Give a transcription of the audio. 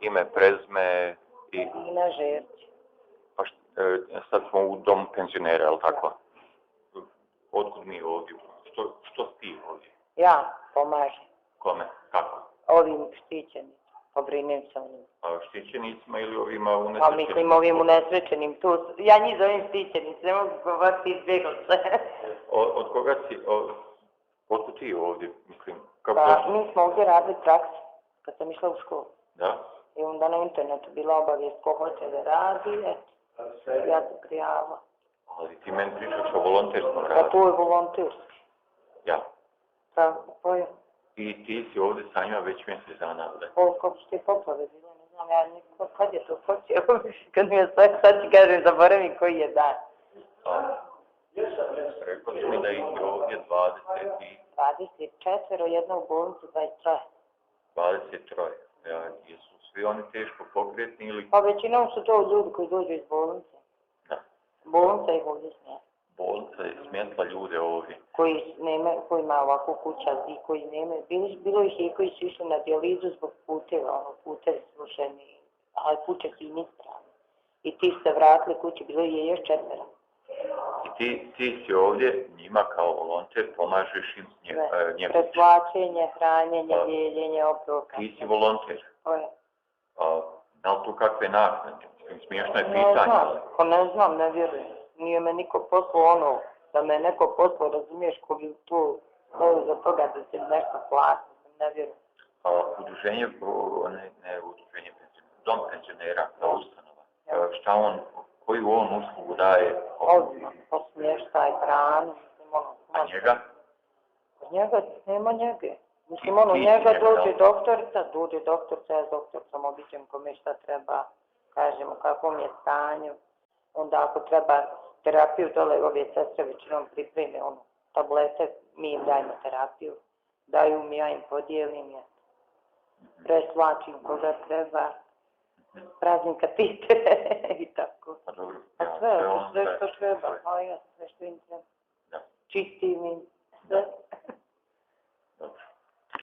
ime, prezme i... Ina Žerć. Pa sad smo u dom penzionera, je li tako? Otkud mi ovdje? Što si ti ovdje? Ja pomažem. Kome? Kako? Ovim štićenim. Pobrinem se o njim. Štićenicima ili ovima unesrećenim? Pa mislim ovim unesrećenim. Ja njih zovem štićenic, ne mogu govoriti izbjegao se. Od koga si... Otkud ti ovdje, mislim? Pa mi smo ovdje radili praksu, kad sam išla u školu. Da? I onda na internetu bila obavijest ko hoće da radi, ja se prijavila. Ali ti meni pričaš o volonterskom radu. Pa to je volonterski. Ja. Tako je. I ti si ovdje sa njima već mjesec dana, da? Kako su ti poplave bile, ne znam, ja nikako, kad je to počeo, kad mi je sad ti kažem, zaboravim koji je dan. Rekao si mi da ih je ovdje 24, jedna u bolnicu, 23. 23. Ja, jesu svi oni teško pokretni ili... Pa većinom su to ljudi koji dođu iz bolnice. Da. Bolnica ih ovdje smjeta. Bolnica je smjetla ljude ovdje. Kojima ovako kuća i koji nemaju. Bilo ih i koji su išli na dijalizu zbog puteva, putevi slušeni, ali kuće su i nispravne. I ti se vratili kući, bilo je još 4. I ti si ovdje njima kao volonter pomažeš im njemu. Preplaćenje, hranjenje, dijeljenje, obroka. Ti si volonter. To je. Da li tu kakve naknade? Smiješno je pitanje. Ne znam, ne vjerujem. Nije me niko poslao da me neko poslao, razumiješ, ko bi tu za toga da se nešto plati, ne vjerujem. Udruženje, ne udruženje penzionera, dom penzionera, ustanova. Šta on, koju on uslugu daje? Smještaj, hranu, A njega? Njega, nema njege. Mislim, njega dođe doktorica, ja s doktorcom običem kome šta treba, kažemo kakvom je stanju. Onda ako treba terapiju, dole ove sestre većinom pripreme tablete, mi im dajemo terapiju. Daju mi, ja im podijelim je. Preslačim koga treba. Praznika pite i tako. A sve što treba. Sve što im treba. Čistim im sve.